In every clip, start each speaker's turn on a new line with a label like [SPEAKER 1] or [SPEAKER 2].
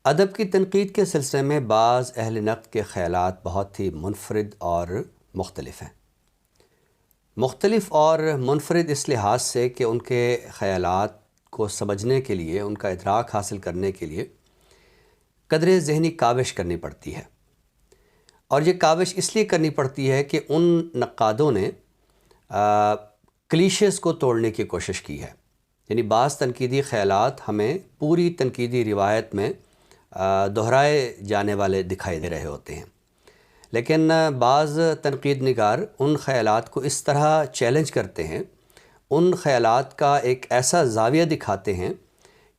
[SPEAKER 1] ادب کی تنقید کے سلسلے میں بعض اہل نقد کے خیالات بہت ہی منفرد اور مختلف ہیں۔ مختلف اور منفرد اس لحاظ سے کہ ان کے خیالات کو سمجھنے کے لیے، ان کا ادراک حاصل کرنے کے لیے قدرے ذہنی کاوش کرنی پڑتی ہے، اور یہ کاوش اس لیے کرنی پڑتی ہے کہ ان نقادوں نے کلیشز کو توڑنے کی کوشش کی ہے۔ یعنی بعض تنقیدی خیالات ہمیں پوری تنقیدی روایت میں دہرائے جانے والے دکھائی دے رہے ہوتے ہیں، لیکن بعض تنقید نگار ان خیالات کو اس طرح چیلنج کرتے ہیں، ان خیالات کا ایک ایسا زاویہ دکھاتے ہیں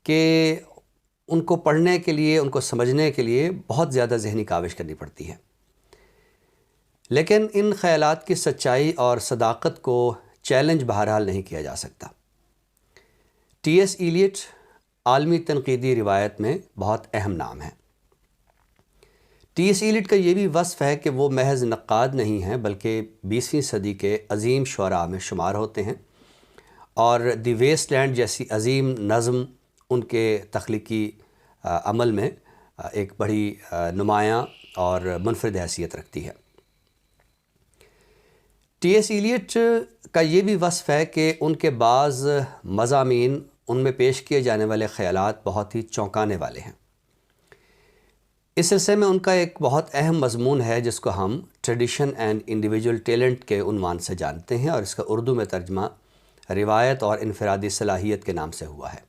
[SPEAKER 1] کہ ان کو پڑھنے کے لیے، ان کو سمجھنے کے لیے بہت زیادہ ذہنی کاوش کرنی پڑتی ہے۔ لیکن ان خیالات کی سچائی اور صداقت کو چیلنج بہرحال نہیں کیا جا سکتا۔ ٹی ایس ایلیٹ عالمی تنقیدی روایت میں بہت اہم نام ہے۔ ٹی ایس ایلیٹ کا یہ بھی وصف ہے کہ وہ محض نقاد نہیں ہیں بلکہ 20ویں صدی کے عظیم شعراء میں شمار ہوتے ہیں، اور دی ویسٹ لینڈ جیسی عظیم نظم ان کے تخلیقی عمل میں ایک بڑی نمایاں اور منفرد حیثیت رکھتی ہے۔ ٹی ایس ایلیٹ کا یہ بھی وصف ہے کہ ان کے بعض مضامین، ان میں پیش کیے جانے والے خیالات بہت ہی چونکانے والے ہیں۔ اس سلسلے میں ان کا ایک بہت اہم مضمون ہے جس کو ہم ٹریڈیشن اینڈ انڈیویجول ٹیلنٹ کے عنوان سے جانتے ہیں، اور اس کا اردو میں ترجمہ روایت اور انفرادی صلاحیت کے نام سے ہوا ہے۔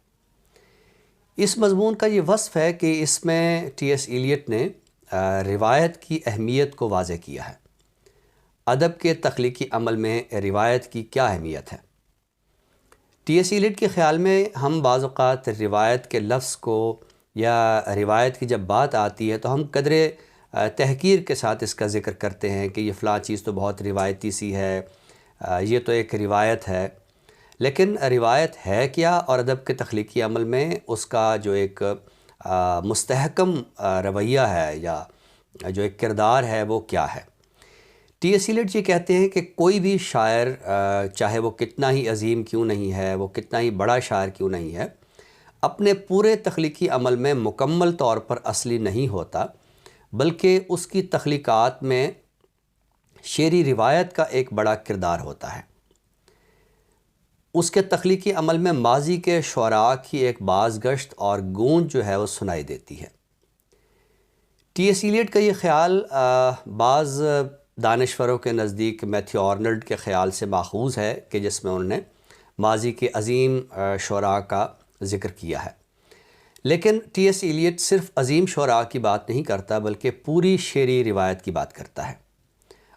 [SPEAKER 1] اس مضمون کا یہ وصف ہے کہ اس میں ٹی ایس ایلیٹ نے روایت کی اہمیت کو واضح کیا ہے۔ ادب کے تخلیقی عمل میں روایت کی کیا اہمیت ہے؟ ٹی ایس ایلیٹ کے خیال میں ہم بعض اوقات روایت کے لفظ کو یا روایت کی جب بات آتی ہے تو ہم قدرے تحقیر کے ساتھ اس کا ذکر کرتے ہیں کہ یہ فلاں چیز تو بہت روایتی سی ہے، یہ تو ایک روایت ہے۔ لیکن روایت ہے کیا، اور ادب کے تخلیقی عمل میں اس کا جو ایک مستحکم رویہ ہے یا جو ایک کردار ہے وہ کیا ہے؟ ٹی ایس ایلیٹ یہ کہتے ہیں کہ کوئی بھی شاعر، چاہے وہ کتنا ہی عظیم کیوں نہیں ہے، وہ کتنا ہی بڑا شاعر کیوں نہیں ہے، اپنے پورے تخلیقی عمل میں مکمل طور پر اصلی نہیں ہوتا، بلکہ اس کی تخلیقات میں شعری روایت کا ایک بڑا کردار ہوتا ہے۔ اس کے تخلیقی عمل میں ماضی کے شعراء کی ایک بازگشت اور گونج جو ہے وہ سنائی دیتی ہے۔ ٹی ایس ایلیٹ کا یہ خیال بعض دانشوروں کے نزدیک میتھیو آرنلڈ کے خیال سے ماخوذ ہے کہ جس میں انہوں نے ماضی کے عظیم شعراء کا ذکر کیا ہے۔ لیکن ٹی ایس ایلیٹ صرف عظیم شعراء کی بات نہیں کرتا بلکہ پوری شعری روایت کی بات کرتا ہے،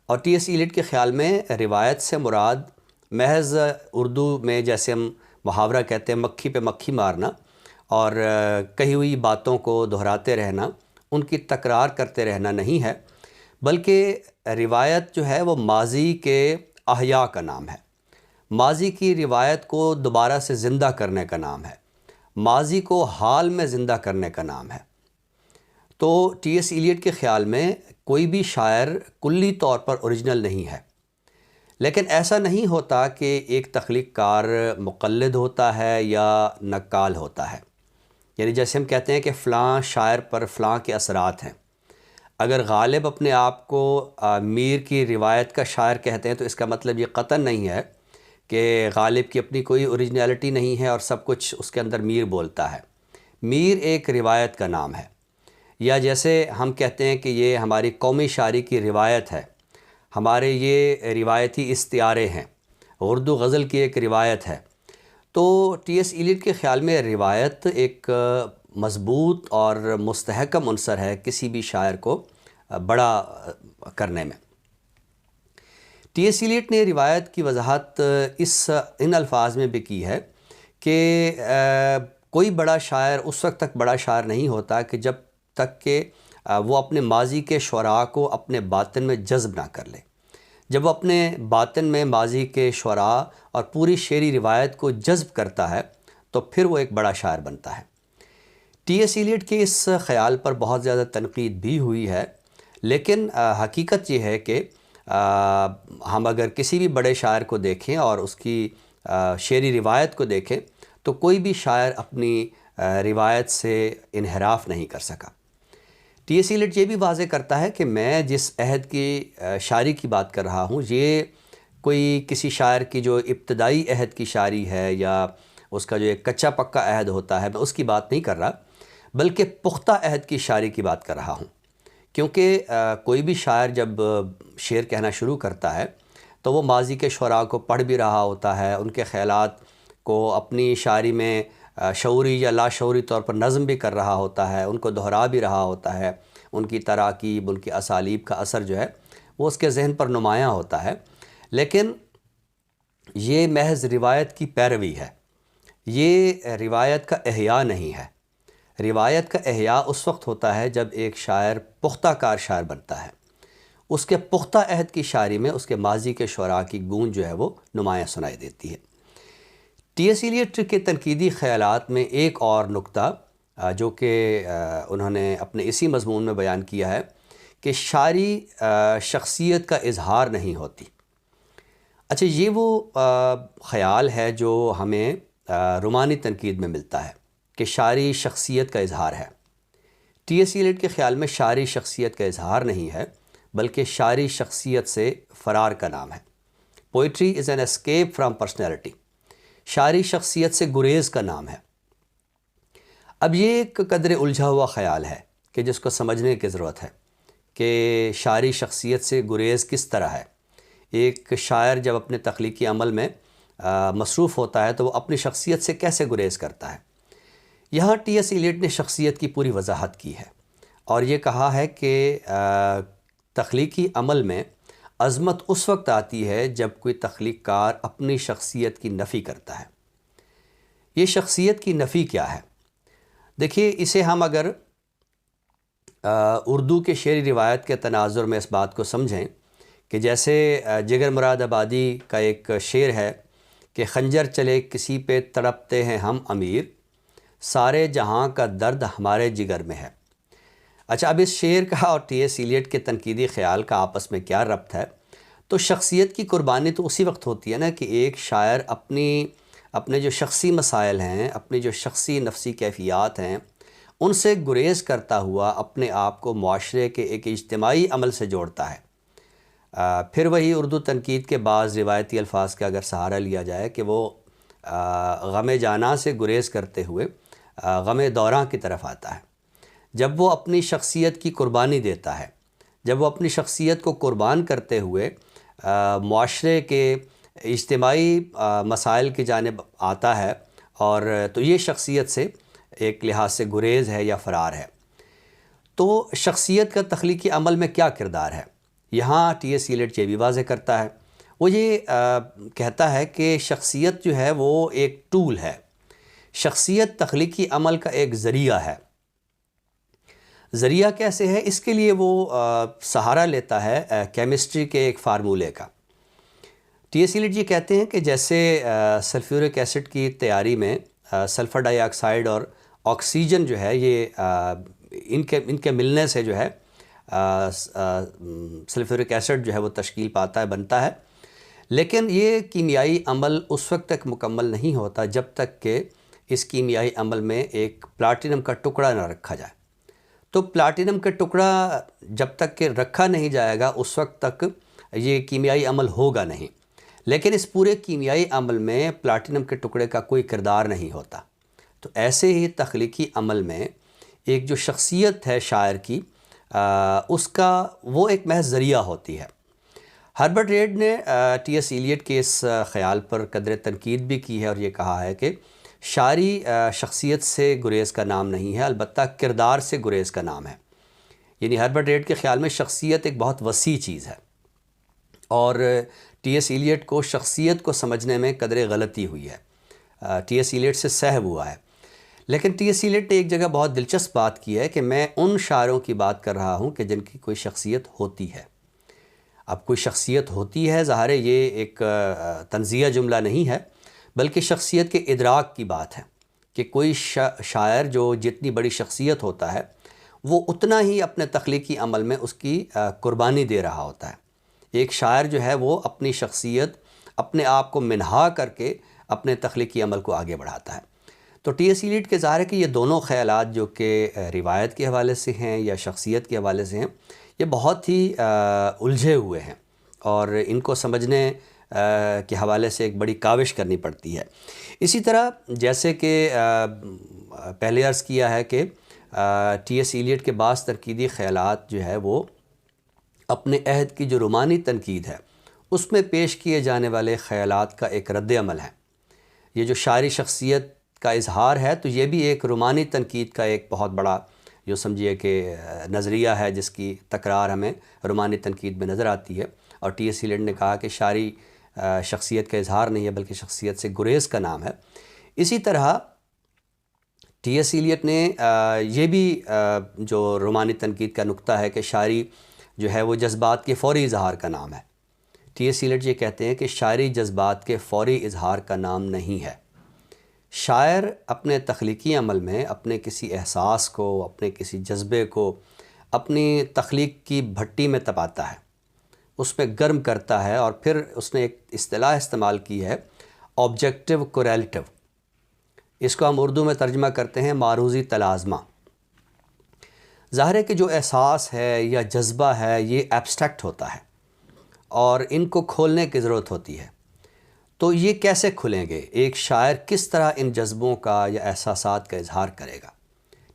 [SPEAKER 1] اور ٹی ایس ایلیٹ کے خیال میں روایت سے مراد محض اردو میں جیسے ہم محاورہ کہتے ہیں مکھی پہ مکھی مارنا اور کہی ہوئی باتوں کو دہراتے رہنا، ان کی تکرار کرتے رہنا نہیں ہے، بلکہ روایت جو ہے وہ ماضی کے احیاء کا نام ہے، ماضی کی روایت کو دوبارہ سے زندہ کرنے کا نام ہے، ماضی کو حال میں زندہ کرنے کا نام ہے۔ تو ٹی ایس ایلیٹ کے خیال میں کوئی بھی شاعر کلی طور پر اوریجنل نہیں ہے، لیکن ایسا نہیں ہوتا کہ ایک تخلیق کار مقلد ہوتا ہے یا نقال ہوتا ہے۔ یعنی جیسے ہم کہتے ہیں کہ فلاں شاعر پر فلاں کے اثرات ہیں، اگر غالب اپنے آپ کو میر کی روایت کا شاعر کہتے ہیں تو اس کا مطلب یہ قطعاً نہیں ہے کہ غالب کی اپنی کوئی اوریجنلٹی نہیں ہے اور سب کچھ اس کے اندر میر بولتا ہے۔ میر ایک روایت کا نام ہے، یا جیسے ہم کہتے ہیں کہ یہ ہماری قومی شاعری کی روایت ہے، ہمارے یہ روایتی استعارے ہیں، اردو غزل کی ایک روایت ہے۔ تو ٹی ایس ایلیٹ کے خیال میں روایت ایک مضبوط اور مستحکم عنصر ہے کسی بھی شاعر کو بڑا کرنے میں۔ ٹی ایس ایلیٹ نے روایت کی وضاحت ان الفاظ میں بھی کی ہے کہ کوئی بڑا شاعر اس وقت تک بڑا شاعر نہیں ہوتا کہ جب تک کہ وہ اپنے ماضی کے شعراء کو اپنے باطن میں جذب نہ کر لے۔ جب وہ اپنے باطن میں ماضی کے شعراء اور پوری شعری روایت کو جذب کرتا ہے تو پھر وہ ایک بڑا شاعر بنتا ہے۔ ٹی ایس ایلیٹ کے اس خیال پر بہت زیادہ تنقید بھی ہوئی ہے، لیکن حقیقت یہ ہے کہ ہم اگر کسی بھی بڑے شاعر کو دیکھیں اور اس کی شعری روایت کو دیکھیں تو کوئی بھی شاعر اپنی روایت سے انحراف نہیں کر سکا۔ ٹی ایس ایلیٹ یہ بھی واضح کرتا ہے کہ میں جس عہد کی شاعری کی بات کر رہا ہوں یہ کوئی کسی شاعر کی جو ابتدائی عہد کی شاعری ہے یا اس کا جو ایک کچا پکا عہد ہوتا ہے میں اس کی بات نہیں کر رہا، بلکہ پختہ عہد کی شاعری کی بات کر رہا ہوں۔ کیونکہ کوئی بھی شاعر جب شعر کہنا شروع کرتا ہے تو وہ ماضی کے شعراء کو پڑھ بھی رہا ہوتا ہے، ان کے خیالات کو اپنی شاعری میں شعوری یا لاشعوری طور پر نظم بھی کر رہا ہوتا ہے، ان کو دہرا بھی رہا ہوتا ہے، ان کی تراکیب، ان کی اسالیب کا اثر جو ہے وہ اس کے ذہن پر نمایاں ہوتا ہے۔ لیکن یہ محض روایت کی پیروی ہے، یہ روایت کا احیاء نہیں ہے۔ روایت کا احیاء اس وقت ہوتا ہے جب ایک شاعر پختہ کار شاعر بنتا ہے، اس کے پختہ عہد کی شاعری میں اس کے ماضی کے شعراء کی گونج جو ہے وہ نمایاں سنائی دیتی ہے۔ ٹی ایس ایلیٹ کے تنقیدی خیالات میں ایک اور نقطہ جو کہ انہوں نے اپنے اسی مضمون میں بیان کیا ہے کہ شاعری شخصیت کا اظہار نہیں ہوتی۔ اچھا، یہ وہ خیال ہے جو ہمیں رومانی تنقید میں ملتا ہے کہ شاعری شخصیت کا اظہار ہے۔ ٹی ایس ایلیٹ کے خیال میں شاعری شخصیت کا اظہار نہیں ہے بلکہ شاعری شخصیت سے فرار کا نام ہے۔ Poetry is an escape from personality, شاعری شخصیت سے گریز کا نام ہے۔ اب یہ ایک قدر الجھا ہوا خیال ہے کہ جس کو سمجھنے کی ضرورت ہے کہ شاعری شخصیت سے گریز کس طرح ہے۔ ایک شاعر جب اپنے تخلیقی عمل میں مصروف ہوتا ہے تو وہ اپنی شخصیت سے کیسے گریز کرتا ہے۔ یہاں ٹی ایس ایلیٹ نے شخصیت کی پوری وضاحت کی ہے اور یہ کہا ہے کہ تخلیقی عمل میں عظمت اس وقت آتی ہے جب کوئی تخلیق کار اپنی شخصیت کی نفی کرتا ہے۔ یہ شخصیت کی نفی کیا ہے؟ دیکھیے، اسے ہم اگر اردو کے شعری روایت کے تناظر میں اس بات کو سمجھیں کہ جیسے جگر مراد آبادی کا ایک شعر ہے کہ خنجر چلے کسی پہ تڑپتے ہیں ہم امیر، سارے جہاں کا درد ہمارے جگر میں ہے۔ اچھا، اب اس شعر کا اور ٹی ایس ایلیٹ کے تنقیدی خیال کا آپس میں کیا ربط ہے؟ تو شخصیت کی قربانی تو اسی وقت ہوتی ہے نا کہ ایک شاعر اپنے جو شخصی مسائل ہیں، اپنی جو شخصی نفسی کیفیات ہیں، ان سے گریز کرتا ہوا اپنے آپ کو معاشرے کے ایک اجتماعی عمل سے جوڑتا ہے۔ پھر وہی اردو تنقید کے بعض روایتی الفاظ کا اگر سہارا لیا جائے کہ وہ غم جاناں سے گریز کرتے ہوئے غم دوراں کی طرف آتا ہے۔ جب وہ اپنی شخصیت کی قربانی دیتا ہے، جب وہ اپنی شخصیت کو قربان کرتے ہوئے معاشرے کے اجتماعی مسائل کی جانب آتا ہے اور تو یہ شخصیت سے ایک لحاظ سے گریز ہے یا فرار ہے۔ تو شخصیت کا تخلیقی عمل میں کیا کردار ہے؟ یہاں ٹی ایس ایلیٹ یہ بھی واضح کرتا ہے، وہ یہ کہتا ہے کہ شخصیت جو ہے وہ ایک ٹول ہے، شخصیت تخلیقی عمل کا ایک ذریعہ ہے۔ ذریعہ کیسے ہے؟ اس کے لیے وہ سہارا لیتا ہے کیمسٹری کے ایک فارمولے کا۔ ٹی ایس ایلیٹ یہ کہتے ہیں کہ جیسے سلفیورک ایسڈ کی تیاری میں سلفر ڈائی آکسائڈ اور آکسیجن جو ہے یہ ان کے ملنے سے جو ہے سلفیورک ایسڈ جو ہے وہ تشکیل پاتا ہے، بنتا ہے، لیکن یہ کیمیائی عمل اس وقت تک مکمل نہیں ہوتا جب تک کہ اس کیمیائی عمل میں ایک پلاٹینم کا ٹکڑا نہ رکھا جائے۔ تو پلاٹینم کا ٹکڑا جب تک کہ رکھا نہیں جائے گا اس وقت تک یہ کیمیائی عمل ہوگا نہیں، لیکن اس پورے کیمیائی عمل میں پلاٹینم کے ٹکڑے کا کوئی کردار نہیں ہوتا۔ تو ایسے ہی تخلیقی عمل میں ایک جو شخصیت ہے شاعر کی اس کا وہ ایک محض ذریعہ ہوتی ہے۔ ہربرٹ ریڈ نے ٹی ایس ایلیٹ کے اس خیال پر قدر تنقید بھی کی ہے اور یہ کہا ہے کہ شاعری شخصیت سے گریز کا نام نہیں ہے، البتہ کردار سے گریز کا نام ہے۔ یعنی ہربرٹ ریڈ کے خیال میں شخصیت ایک بہت وسیع چیز ہے اور ٹی ایس ایلیٹ کو شخصیت کو سمجھنے میں قدر غلطی ہوئی ہے، ٹی ایس ایلیٹ سے سہو ہوا ہے۔ لیکن ٹی ایس ایلیٹ نے ایک جگہ بہت دلچسپ بات کی ہے کہ میں ان شاعروں کی بات کر رہا ہوں کہ جن کی کوئی شخصیت ہوتی ہے۔ اب کوئی شخصیت ہوتی ہے، ظاہر ہے یہ ایک تنزیہ جملہ نہیں ہے بلکہ شخصیت کے ادراک کی بات ہے کہ کوئی شاعر جو جتنی بڑی شخصیت ہوتا ہے وہ اتنا ہی اپنے تخلیقی عمل میں اس کی قربانی دے رہا ہوتا ہے۔ ایک شاعر جو ہے وہ اپنی شخصیت، اپنے آپ کو منہا کر کے اپنے تخلیقی عمل کو آگے بڑھاتا ہے۔ تو ٹی ایس ایلیٹ کے ظاہر ہے کہ یہ دونوں خیالات جو کہ روایت کے حوالے سے ہیں یا شخصیت کے حوالے سے ہیں، یہ بہت ہی الجھے ہوئے ہیں اور ان کو سمجھنے کے حوالے سے ایک بڑی کاوش کرنی پڑتی ہے۔ اسی طرح جیسے کہ پہلے عرض کیا ہے کہ ٹی ایس ایلیٹ کے بعض تنقیدی خیالات جو ہے وہ اپنے عہد کی جو رومانی تنقید ہے اس میں پیش کیے جانے والے خیالات کا ایک رد عمل ہے۔ یہ جو شاعری شخصیت کا اظہار ہے تو یہ بھی ایک رومانی تنقید کا ایک بہت بڑا جو سمجھیے کہ نظریہ ہے جس کی تکرار ہمیں رومانی تنقید میں نظر آتی ہے، اور ٹی ایس ایلیٹ نے کہا کہ شاعری شخصیت کا اظہار نہیں ہے بلکہ شخصیت سے گریز کا نام ہے۔ اسی طرح ٹی ایس ایلیٹ نے یہ بھی جو رومانی تنقید کا نقطہ ہے کہ شاعری جو ہے وہ جذبات کے فوری اظہار کا نام ہے۔ ٹی ایس ایلیٹ یہ کہتے ہیں کہ شاعری جذبات کے فوری اظہار کا نام نہیں ہے۔ شاعر اپنے تخلیقی عمل میں اپنے کسی احساس کو، اپنے کسی جذبے کو اپنی تخلیق کی بھٹی میں تپاتا ہے، اس میں گرم کرتا ہے، اور پھر اس نے ایک اصطلاح استعمال کی ہے آبجیکٹو کوریلیٹو، اس کو ہم اردو میں ترجمہ کرتے ہیں معروضی تلازمہ۔ ظاہر ہے کہ جو احساس ہے یا جذبہ ہے یہ ایبسٹریکٹ ہوتا ہے اور ان کو کھولنے کی ضرورت ہوتی ہے۔ تو یہ کیسے کھلیں گے؟ ایک شاعر کس طرح ان جذبوں کا یا احساسات کا اظہار کرے گا؟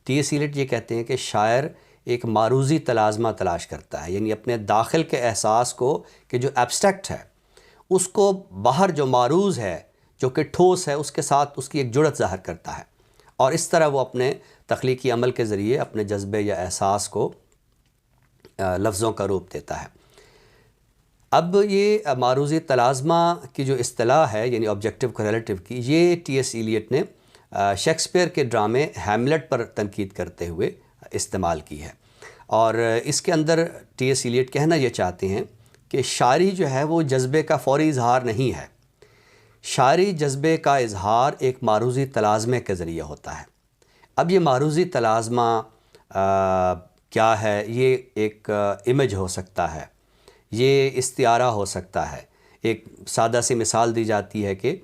[SPEAKER 1] ٹی ایس ایلیٹ یہ کہتے ہیں کہ شاعر ایک معروضی تلازمہ تلاش کرتا ہے، یعنی اپنے داخل کے احساس کو کہ جو ایبسٹریکٹ ہے اس کو باہر جو معروض ہے جو کہ ٹھوس ہے اس کے ساتھ اس کی ایک جڑت ظاہر کرتا ہے، اور اس طرح وہ اپنے تخلیقی عمل کے ذریعے اپنے جذبے یا احساس کو لفظوں کا روپ دیتا ہے۔ اب یہ معروضی تلازمہ کی جو اصطلاح ہے یعنی آبجیکٹو کوریلیٹو کی، یہ ٹی ایس ایلیٹ نے شیکسپیئر کے ڈرامے ہیملیٹ پر تنقید کرتے ہوئے استعمال کی ہے، اور اس کے اندر ٹی ایس ایلیٹ کہنا یہ چاہتے ہیں کہ شاعری جو ہے وہ جذبے کا فوری اظہار نہیں ہے، شاعری جذبے کا اظہار ایک معروضی تلازمے کے ذریعے ہوتا ہے۔ اب یہ معروضی تلازمہ کیا ہے؟ یہ ایک امیج ہو سکتا ہے، یہ استعارہ ہو سکتا ہے۔ ایک سادہ سی مثال دی جاتی ہے کہ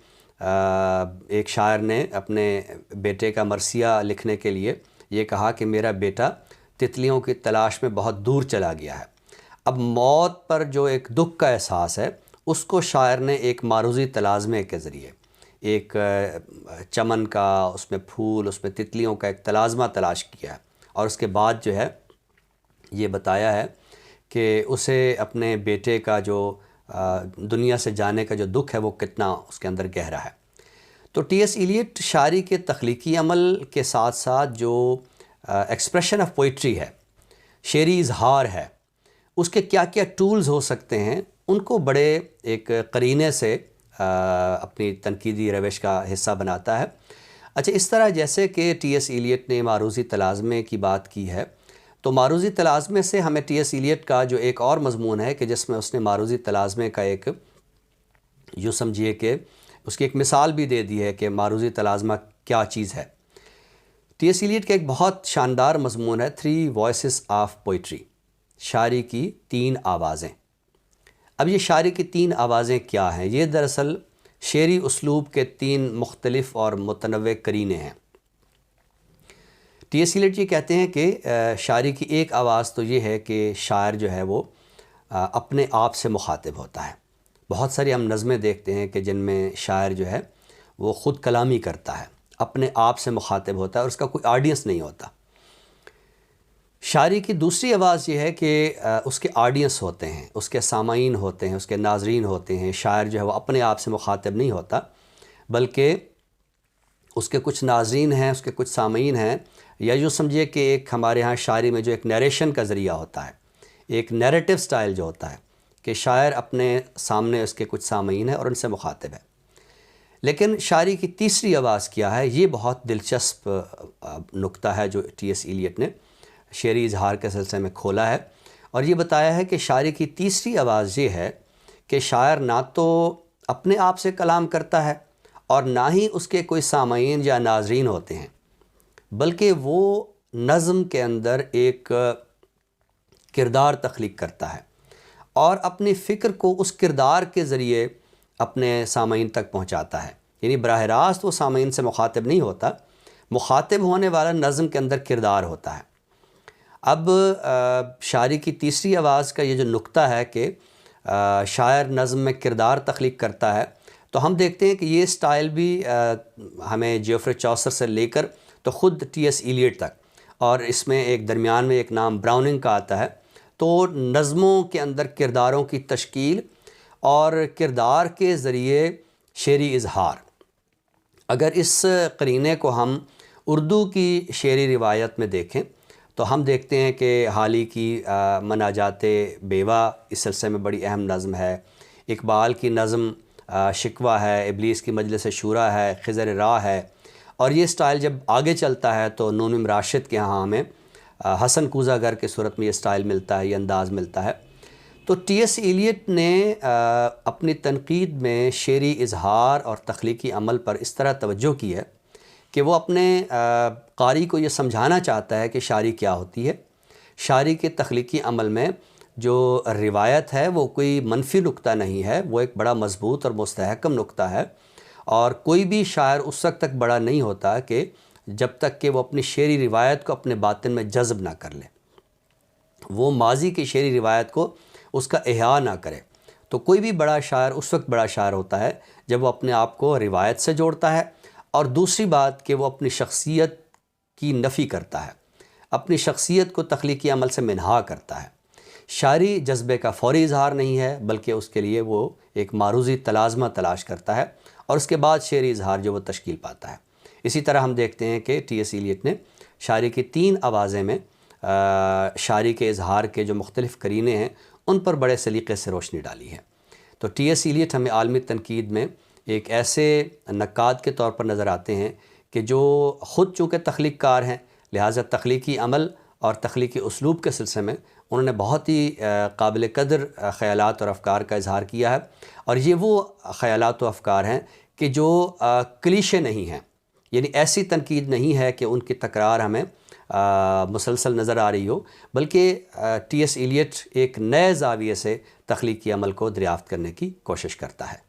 [SPEAKER 1] ایک شاعر نے اپنے بیٹے کا مرثیہ لکھنے کے لیے یہ کہا کہ میرا بیٹا تتلیوں کی تلاش میں بہت دور چلا گیا ہے۔ اب موت پر جو ایک دکھ کا احساس ہے اس کو شاعر نے ایک معروضی تلازمے کے ذریعے، ایک چمن کا، اس میں پھول، اس میں تتلیوں کا ایک تلازمہ تلاش کیا ہے، اور اس کے بعد جو ہے یہ بتایا ہے کہ اسے اپنے بیٹے کا جو دنیا سے جانے کا جو دکھ ہے وہ کتنا اس کے اندر گہرا ہے۔ تو ٹی ایس ایلیٹ شاعری کے تخلیقی عمل کے ساتھ ساتھ جو ایکسپریشن آف پوئٹری ہے، شعری اظہار ہے، اس کے کیا کیا ٹولز ہو سکتے ہیں ان کو بڑے ایک قرینے سے اپنی تنقیدی روش کا حصہ بناتا ہے۔ اچھا، اس طرح جیسے کہ ٹی ایس ایلیٹ نے معروضی تلازمے کی بات کی ہے، تو معروضی تلازمے سے ہمیں ٹی ایس ایلیٹ کا جو ایک اور مضمون ہے کہ جس میں اس نے معروضی تلازمے کا ایک یوں سمجھیے کہ اس کی ایک مثال بھی دے دی ہے کہ معروضی تلازمہ کیا چیز ہے۔ ٹی ایس ایلیٹ کا ایک بہت شاندار مضمون ہے 3 وائسز آف پوئٹری، شاعری کی 3 آوازیں۔ اب یہ شاعری کی 3 آوازیں کیا ہیں؟ یہ دراصل شعری اسلوب کے 3 مختلف اور متنوع قرینے ہیں۔ ٹی ایس ایلیٹ یہ کہتے ہیں کہ شاعری کی ایک آواز تو یہ ہے کہ شاعر جو ہے وہ اپنے آپ سے مخاطب ہوتا ہے۔ بہت ساری ہم نظمیں دیکھتے ہیں کہ جن میں شاعر جو ہے وہ خود کلامی کرتا ہے، اپنے آپ سے مخاطب ہوتا ہے اور اس کا کوئی آڈینس نہیں ہوتا۔ شاعری کی دوسری آواز یہ ہے کہ اس کے آڈینس ہوتے ہیں، اس کے سامعین ہوتے ہیں، اس کے ناظرین ہوتے ہیں۔ شاعر جو ہے وہ اپنے آپ سے مخاطب نہیں ہوتا بلکہ اس کے کچھ ناظرین ہیں، اس کے کچھ سامعین ہیں، یا یوں سمجھیے کہ ایک ہمارے ہاں شاعری میں جو ایک نیریشن کا ذریعہ ہوتا ہے، ایک نیریٹو سٹائل جو ہوتا ہے کہ شاعر اپنے سامنے اس کے کچھ سامعین ہیں اور ان سے مخاطب ہے۔ لیکن شاعری کی تیسری آواز کیا ہے؟ یہ بہت دلچسپ نکتہ ہے جو ٹی ایس ایلیٹ نے شعری اظہار کے سلسلے میں کھولا ہے، اور یہ بتایا ہے کہ شاعری کی تیسری آواز یہ ہے کہ شاعر نہ تو اپنے آپ سے کلام کرتا ہے اور نہ ہی اس کے کوئی سامعین یا ناظرین ہوتے ہیں، بلکہ وہ نظم کے اندر ایک کردار تخلیق کرتا ہے اور اپنی فکر کو اس کردار کے ذریعے اپنے سامعین تک پہنچاتا ہے۔ یعنی براہ راست وہ سامعین سے مخاطب نہیں ہوتا مخاطب ہونے والا نظم کے اندر کردار ہوتا ہے۔ اب شاعری کی تیسری آواز کا یہ جو نقطہ ہے کہ شاعر نظم میں کردار تخلیق کرتا ہے، تو ہم دیکھتے ہیں کہ یہ سٹائل بھی ہمیں جیوفری چوسر سے لے کر تو خود ٹی ایس ایلیٹ تک، اور اس میں ایک درمیان میں ایک نام براؤننگ کا آتا ہے، تو نظموں کے اندر کرداروں کی تشکیل اور کردار کے ذریعے شعری اظہار۔ اگر اس قرینے کو ہم اردو کی شعری روایت میں دیکھیں تو ہم دیکھتے ہیں کہ حالی کی مناجات بیوہ اس سلسلے میں بڑی اہم نظم ہے، اقبال کی نظم شکوہ ہے، ابلیس کی مجلس شورا ہے، خضر راہ ہے، اور یہ سٹائل جب آگے چلتا ہے تو نون راشد کے ہاں ہمیں حسن کوزہ گر کے صورت میں یہ سٹائل ملتا ہے، یہ انداز ملتا ہے۔ تو ٹی ایس ایلیٹ نے اپنی تنقید میں شعری اظہار اور تخلیقی عمل پر اس طرح توجہ کی ہے کہ وہ اپنے قاری کو یہ سمجھانا چاہتا ہے کہ شاعری کیا ہوتی ہے۔ شاعری کے تخلیقی عمل میں جو روایت ہے وہ کوئی منفی نقطہ نہیں ہے، وہ ایک بڑا مضبوط اور مستحکم نقطہ ہے، اور کوئی بھی شاعر اس وقت تک بڑا نہیں ہوتا کہ جب تک کہ وہ اپنی شعری روایت کو اپنے باطن میں جذب نہ کر لے، وہ ماضی کی شعری روایت کو اس کا احیاء نہ کرے۔ تو کوئی بھی بڑا شاعر اس وقت بڑا شاعر ہوتا ہے جب وہ اپنے آپ کو روایت سے جوڑتا ہے، اور دوسری بات کہ وہ اپنی شخصیت کی نفی کرتا ہے، اپنی شخصیت کو تخلیقی عمل سے منہا کرتا ہے۔ شاعری جذبے کا فوری اظہار نہیں ہے، بلکہ اس کے لیے وہ ایک معروضی تلازمہ تلاش کرتا ہے، اور اس کے بعد شعری اظہار جو وہ تشکیل پاتا ہے۔ اسی طرح ہم دیکھتے ہیں کہ ٹی ایس ایلیٹ نے شاعری کی 3 آوازیں میں شاعری کے اظہار کے جو مختلف قرینے ہیں ان پر بڑے سلیقے سے روشنی ڈالی ہے۔ تو ٹی ایس ایلیٹ ہمیں عالمی تنقید میں ایک ایسے نقاد کے طور پر نظر آتے ہیں کہ جو خود چونکہ تخلیق کار ہیں، لہٰذا تخلیقی عمل اور تخلیقی اسلوب کے سلسلے میں انہوں نے بہت ہی قابل قدر خیالات اور افکار کا اظہار کیا ہے، اور یہ وہ خیالات و افکار ہیں کہ جو کلیشے نہیں ہیں، یعنی ایسی تنقید نہیں ہے کہ ان کی تکرار ہمیں مسلسل نظر آ رہی ہو، بلکہ ٹی ایس ایلیٹ ایک نئے زاویے سے تخلیقی عمل کو دریافت کرنے کی کوشش کرتا ہے۔